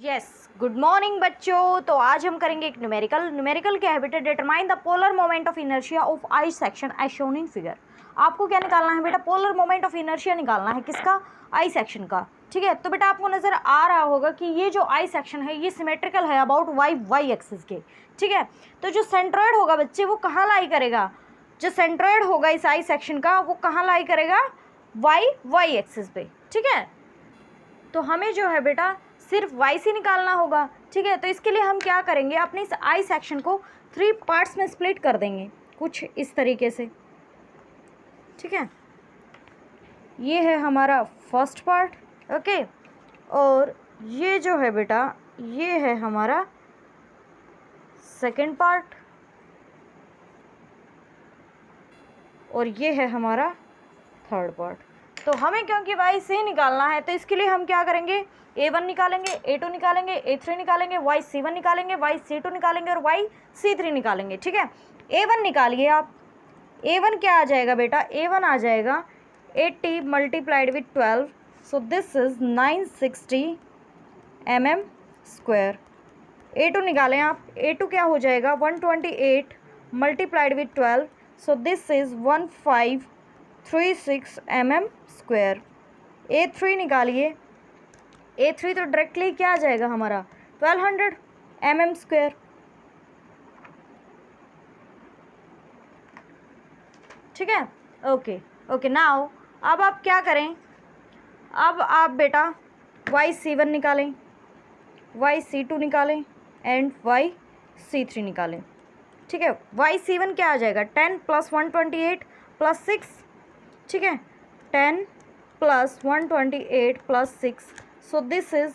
Yes, good morning बच्चों। तो आज हम करेंगे एक न्यूमेरिकल क्या है बेटा, determine the polar moment of inertia of I section as shown in figure. आपको क्या निकालना है बेटा, पोलर मोमेंट ऑफ इनर्शिया निकालना है। किसका? आई सेक्शन का। ठीक है, तो बेटा आपको नजर आ रहा होगा कि ये जो आई सेक्शन है ये सिमेट्रिकल है अबाउट वाई एक्सिस के। ठीक है, तो जो सेंट्रॉइड होगा बच्चे वो कहाँ लाई करेगा, जो सेंट्रॉइड होगा इस आई सेक्शन का वो कहाँ लाई करेगा, वाई एक्सिस पे। ठीक है, तो हमें जो है बेटा सिर्फ वाई सी निकालना होगा। ठीक है, तो इसके लिए हम क्या करेंगे, अपने इस आई सेक्शन को 3 पार्ट्स में स्प्लिट कर देंगे कुछ इस तरीके से। ठीक है, ये है हमारा फर्स्ट पार्ट। ओके, और ये जो है बेटा ये है हमारा सेकंड पार्ट, और ये है हमारा थर्ड पार्ट। तो हमें क्योंकि वाई सी निकालना है तो इसके लिए हम क्या करेंगे, A1 निकालेंगे, A2 निकालेंगे, A3 निकालेंगे, YC1 निकालेंगे, YC2 निकालेंगे और YC3 निकालेंगे। ठीक है, A1 निकालिए आप। A1 क्या आ जाएगा बेटा, A1 आ जाएगा 80 multiplied with 12, so this is 960 mm square. A2 निकालें आप, A2 क्या हो जाएगा 128 multiplied with 12, so this is 1536 mm square. A3 निकालिए, A3 तो डायरेक्टली क्या आ जाएगा हमारा 1200 mm स्क्वायर। ठीक है, ओके नाउ अब आप क्या करें, अब आप बेटा YC1 निकालें, YC2 निकालें एंड YC3 निकालें। ठीक है, YC1 क्या आ जाएगा 10 + 128 + 6। ठीक है, 10 + 128 + 6, सो दिस इज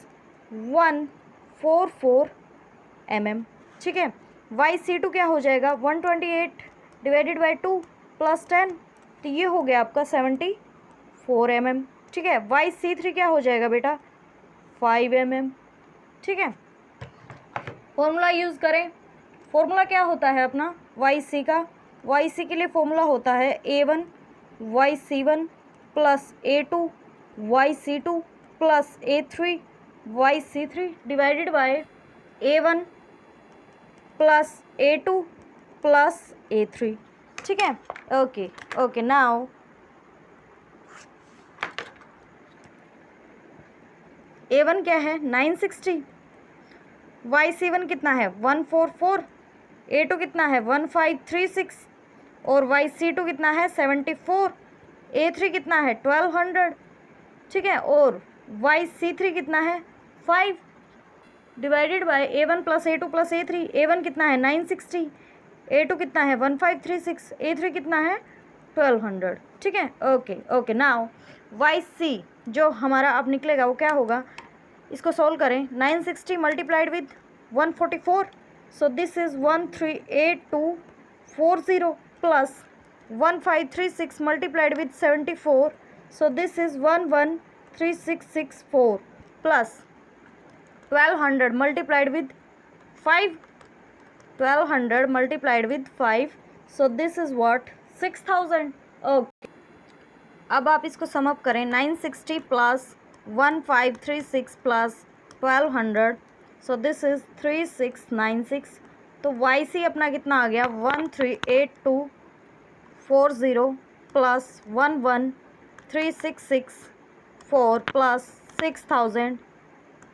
144 mm। ठीक है, YC2 क्या हो जाएगा 128 डिवाइडेड बाई 2 + 10, तो ये हो गया आपका 74 mm। ठीक है, YC3 क्या हो जाएगा बेटा 5 mm। ठीक है, फॉर्मूला यूज़ करें। फॉर्मूला क्या होता है अपना YC का, YC के लिए फॉर्मूला होता है A1 YC1 + A2 YC2 + A3 YC3 divided by A1 + A2 + A3। ठीक है, ओके नाउ A1 क्या है 960, YC1 कितना है 144, A2 कितना है 1536 और YC2 कितना है 74, A3 कितना है 1200। ठीक है, और YC3 कितना है 5 divided by A1 + A2 + A3। A1 कितना है 960, A2 कितना है 1536, A3 कितना है 1200। ठीक है, ओके नाउ YC जो हमारा अब निकलेगा वो क्या होगा, इसको सॉल्व करें। 960 multiplied with 144, so this is 138240 plus 1536 multiplied with 74, so this is 113664 plus 1200 multiplied with 5, 1200 multiplied with 5, so this is what 6000। Okay, अब आप इसको सम अप करें, 960 plus 1536 plus 1200, so this is 3696। तो YC अपना कितना आ गया 138240 प्लस 11366 प्लस 6000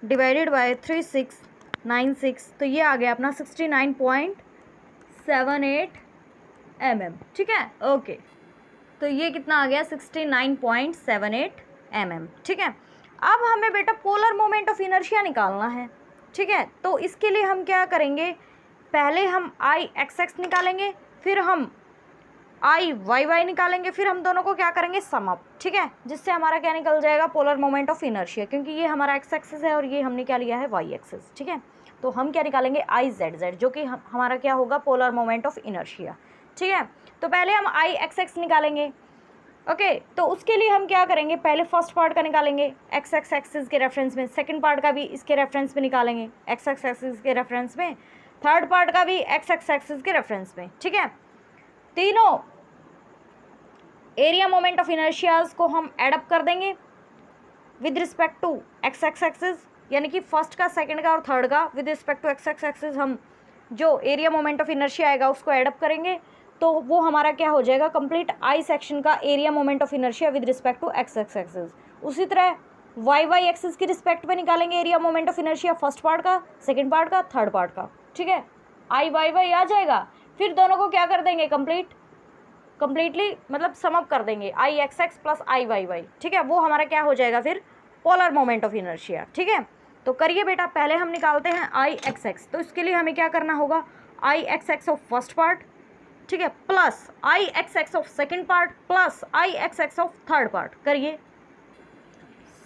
डिवाइडेड बाय 3696, तो ये आ गया अपना 69.78 mm। ठीक है, ओके, तो ये कितना आ गया 69.78 mm। ठीक है, अब हमें बेटा पोलर मोमेंट ऑफ इनर्शिया निकालना है। ठीक है, तो इसके लिए हम क्या करेंगे, पहले हम IXX निकालेंगे, फिर हम IYY निकालेंगे, फिर हम दोनों को क्या करेंगे सम अप। ठीक है, जिससे हमारा क्या निकल जाएगा पोलर मोमेंट ऑफ इनर्शिया, क्योंकि ये हमारा X एक्सिस है और ये हमने क्या लिया है Y एक्सिस। ठीक है, तो हम क्या निकालेंगे IZZ, जो कि हमारा क्या होगा पोलर मोमेंट ऑफ इनर्शिया। ठीक है, तो पहले हम IXX निकालेंगे। ओके, तो उसके लिए हम क्या करेंगे, पहले फर्स्ट पार्ट का निकालेंगे X एक्सिस के रेफरेंस में, सेकंड पार्ट का भी इसके रेफरेंस में निकालेंगे X एक्सिस के रेफरेंस में, थर्ड पार्ट का भी X एक्सिस के रेफरेंस में। ठीक है, तीनों एरिया मोमेंट ऑफ इनर्शियाज को हम एडअप कर देंगे with respect to X axis, यानी कि फर्स्ट का, सेकंड का और थर्ड का with respect to X X axis हम जो एरिया मोमेंट ऑफ इनर्शिया आएगा उसको एडअप करेंगे, तो वो हमारा क्या हो जाएगा, कंप्लीट आई सेक्शन का area moment of inertia with respect to X X axis. उसी तरह वाई वाई एक्सिस की रिस्पेक्ट में निकालेंगे area moment of inertia, first part का, सेकंड पार्ट का, थर्ड पार्ट का, ठीक है। आई वाई वाई आ जाएगा, फिर दोनों को क्या कर देंगे, कंप्लीटली मतलब समअप कर देंगे, आई X x plus I Y Y, ठीक है। वो हमारा क्या हो जाएगा फिर, पोलर मोमेंट ऑफ इनर्शिया, ठीक है। तो करिए बेटा, पहले हम निकालते हैं आई एक्स एक्स। तो इसके लिए हमें क्या करना होगा, I X X of first part, ठीक है, plus I X X of second part plus I X X of third part. करिए।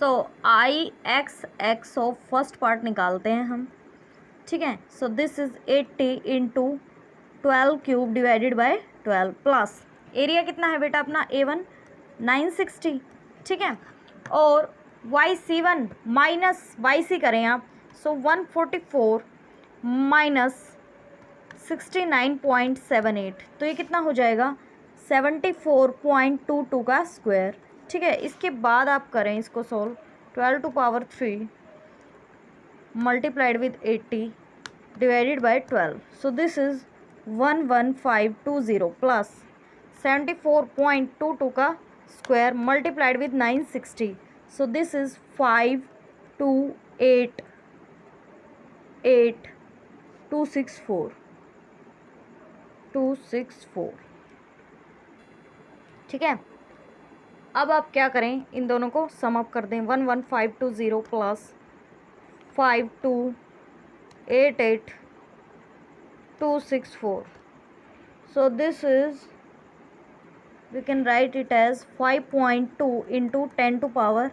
So I X X of first part निकालते हैं हम, ठीक है। So this is 80 into 12 cube divided by 12 plus area कितना है बेटा अपना A1 960, ठीक है। और YC1 माइनस YC करें आप, सो 144 माइनस 69.78, तो ये कितना हो जाएगा 74.22 का स्क्वायर, ठीक है। इसके बाद आप करें इसको solve, 12 to power 3 multiplied with 80 divided by 12, so this is 11520 plus 74.22 का square multiplied with 960, so this is 5288,264, ठीक है। अब आप क्या करें, इन दोनों को सम अप कर दें, 11520 plus 5288,264, so this is, we can write it as 5.2 into 10 to power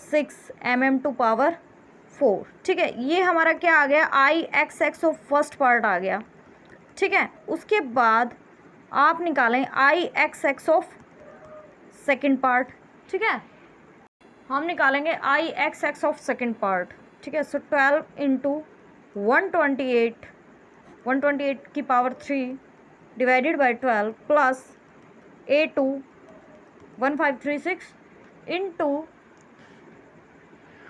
6 mm to power 4, ठीक है। ये हमारा क्या आ गया, I X X of first part आ गया, ठीक है। उसके बाद आप निकालें I X X of second part, ठीक है। हम निकालेंगे I X X of second part, ठीक है। सो 12 इंटू 128 की power 3 divided by 12 plus A2 1536 into,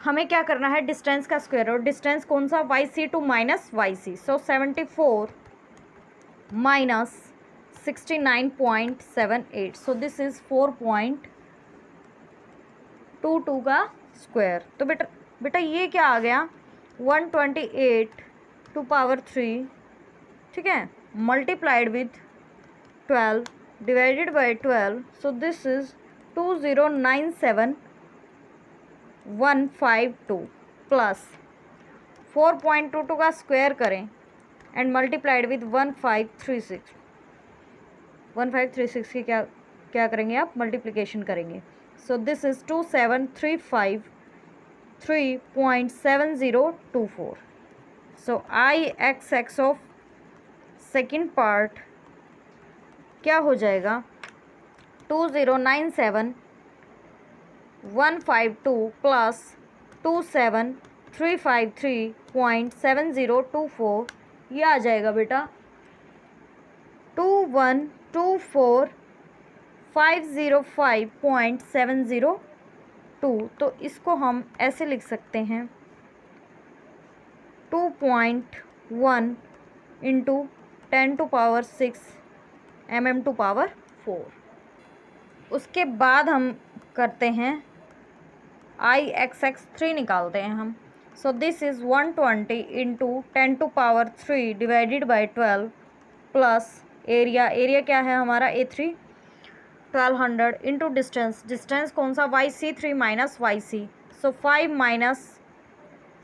हमें क्या करना है, डिस्टेंस का स्क्वायर, और डिस्टेंस कौन सा, YC2 minus YC, so 74 minus 69.78, so this is 4.22 का स्क्वायर। तो बेटा ये क्या आ गया, 128 टू पावर 3, ठीक है, multiplied with 12 divided by 12, so this is 2097152 plus 4.22 का स्क्वायर करें एंड मल्टीप्लाइड विथ 1536 की क्या करेंगे आप, मल्टीप्लिकेशन करेंगे, सो this is 2735.7024, so I X X of second part क्या हो जाएगा, 2097152 प्लस 27353.7024, ये आ जाएगा बेटा 2124505.702। तो इसको हम ऐसे लिख सकते हैं 2.1 into 10 to power 6 mm to power 4। उसके बाद हम करते हैं आई एक्स एक्स 3 निकालते हैं हम, so this is 120 into 10 to power 3 divided by 12 plus area क्या है हमारा A3 1200 इंटू डिस्टेंस कौन सा, YC3 माइनस YC, सो 5 माइनस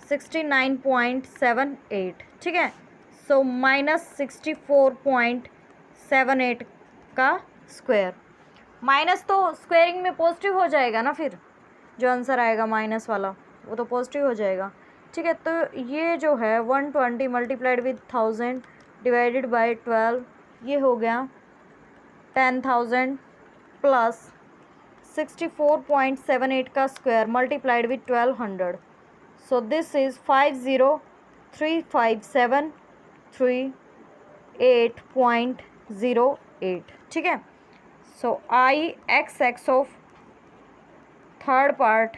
69.78, ठीक है। सो माइनस 64.78 का स्क्वायर, माइनस तो स्क्वायरिंग में पॉजिटिव हो जाएगा ना, फिर जो आंसर आएगा माइनस वाला वो तो पॉजिटिव हो जाएगा, ठीक है। तो ये जो है 120 मल्टीप्लाइड विथ 1000 डिवाइडेड बाई 12, ये हो गया 10,000 प्लस 64.78 का square multiplied with 1200, so this is 50,35738.08, ठीक है। So I X X of third part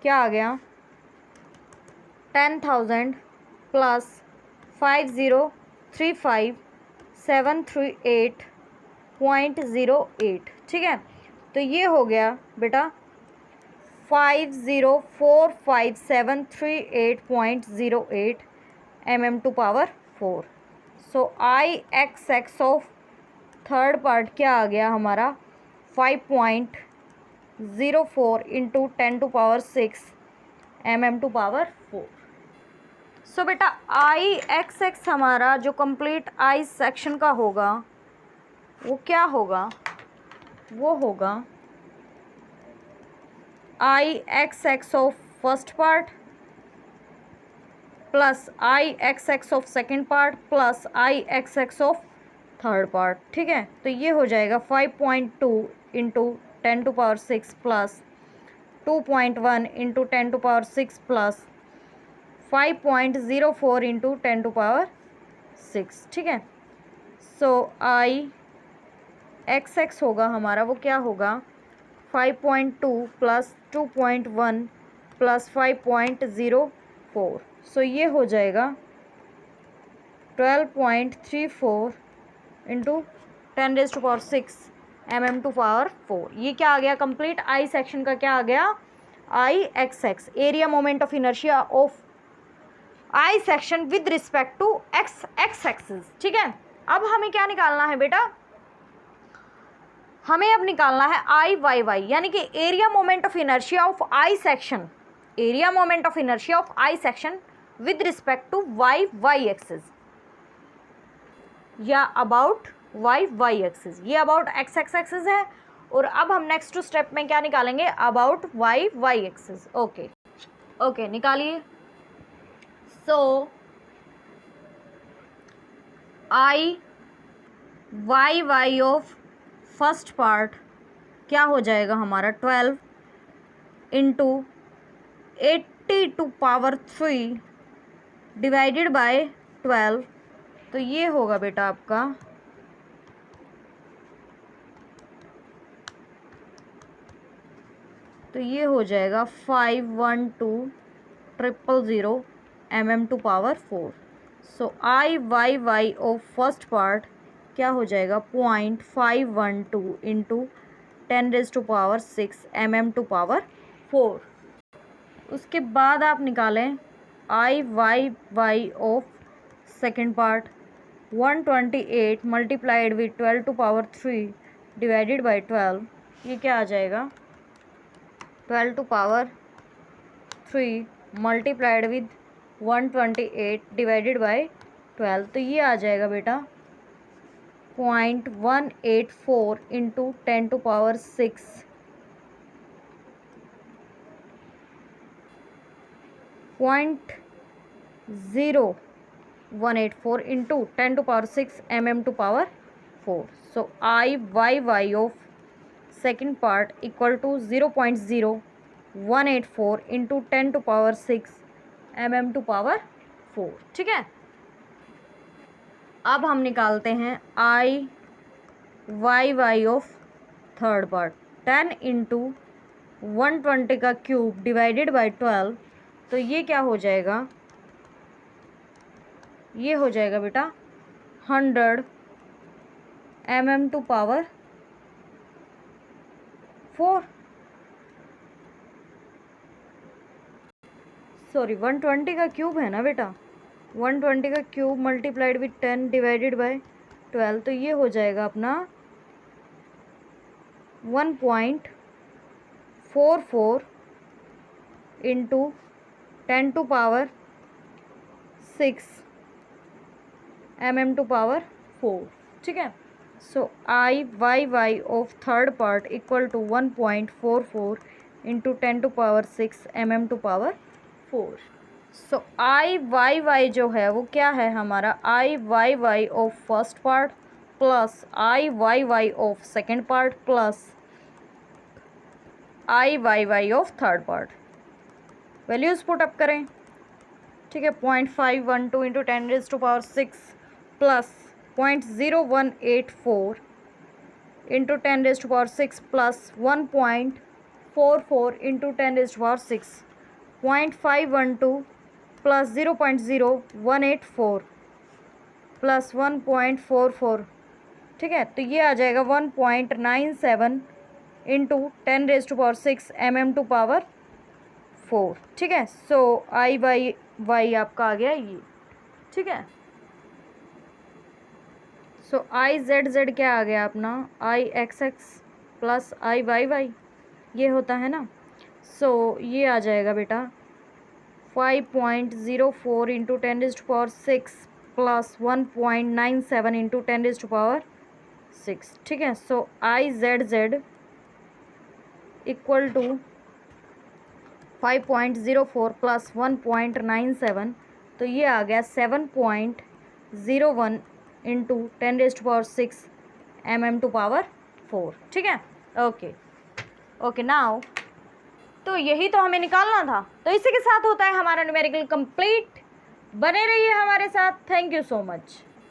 क्या आ गया, 10,000 प्लस 5035,738.08, ठीक है। तो ये हो गया बेटा 5045,738.08 mm². So I X of third part क्या आ गया हमारा 5.04 इंटू 10⁶ mm². सो बेटा आई एक्स हमारा जो कंप्लीट आई सेक्शन का होगा वो क्या होगा, वो होगा I X of first part plus I X of second part plus I X of third part, ठीक है। तो ये हो जाएगा 5.2 into 10⁶ plus 2.1 into 10⁶ plus 5.04 into 10⁶, ठीक है। सो आई एक्स होगा हमारा वो क्या होगा 5.2 प्लस 2.1 प्लस 5.04, सो ये हो जाएगा 12.34 इंटू 10⁶ mm². ये क्या आ गया कंप्लीट आई सेक्शन का, क्या आ गया I X area moment of inertia of I section with respect to X axis, ठीक है। अब हमें क्या निकालना है बेटा, हमें अब निकालना है आई वाई वाई, यानी कि area moment of inertia of I section, area moment of inertia of I section with respect to Y Y axis या अबाउट वाई वाई एक्सिस। ये अबाउट एक्स एक्सिस है और अब हम नेक्स्ट स्टेप में क्या निकालेंगे about Y Y axis. Okay okay निकालिए। So I Y Y of first part क्या हो जाएगा हमारा 12 इंटू 80⁻³ डिवाइडेड बाय 12, तो ये होगा बेटा आपका तो ये हो जाएगा 512,000 mm². So I Y Y of first part क्या हो जाएगा 0.512 इंटू 10⁶ mm². उसके बाद आप निकालें I Y Y of second part 128 multiplied with 12⁻³ divided by 12, ये क्या आ जाएगा 12⁻³ मल्टीप्लाइड विद 128 डिवाइडेड बाई 12, तो ये आ जाएगा बेटा 0.184 into 10⁶ 0.0184 into 10⁶ mm². So I Y Y of second part equal to 0.0184 into 10⁶ mm², ठीक है। अब हम निकालते हैं I Y Y of third part 10 into 120 का क्यूब डिवाइडेड बाई 12, तो ये क्या हो जाएगा, ये हो जाएगा बेटा 100 mm², सॉरी 120 का क्यूब है ना बेटा, 120 का cube multiplied with 10 divided by 12, तो ये हो जाएगा अपना 1.44 इंटू 10⁶ mm², ठीक है। So I Y Y of third part equal to 1.44 into 10⁶ mm². So I Y Y जो है वो क्या है हमारा I Y Y of first part plus I Y Y of second part plus I Y Y of third part. Values put up करें, ठीक है। 0.512 into 10⁶ plus 0.0184 into 10⁶ plus 1.44 into 10⁶, 0.512 plus 0.0184 plus 1.44, ठीक है। तो ये आ जाएगा 1.97 इंटू 10⁻6 mm⁴, ठीक है। सो आई बाई वाई आपका आ गया ये, ठीक है। सो आई जेड जेड क्या आ गया अपना, आई X x plus I Y Y, ये होता है ना। सो ये आ जाएगा बेटा 5.04 इंटू 10⁻6 प्लस 1.97 इंटू 10⁻6, ठीक है। So I Z Z equal to 5.04 plus 1.97, तो ये आ गया 7.01 इंटू 10⁻6 mm⁴, ठीक है। ओके ओके नाउ, तो यही तो हमें निकालना था। तो इसी के साथ होता है हमारा न्यूमेरिकल कंप्लीट। बने रहिए हमारे साथ। Thank you so much.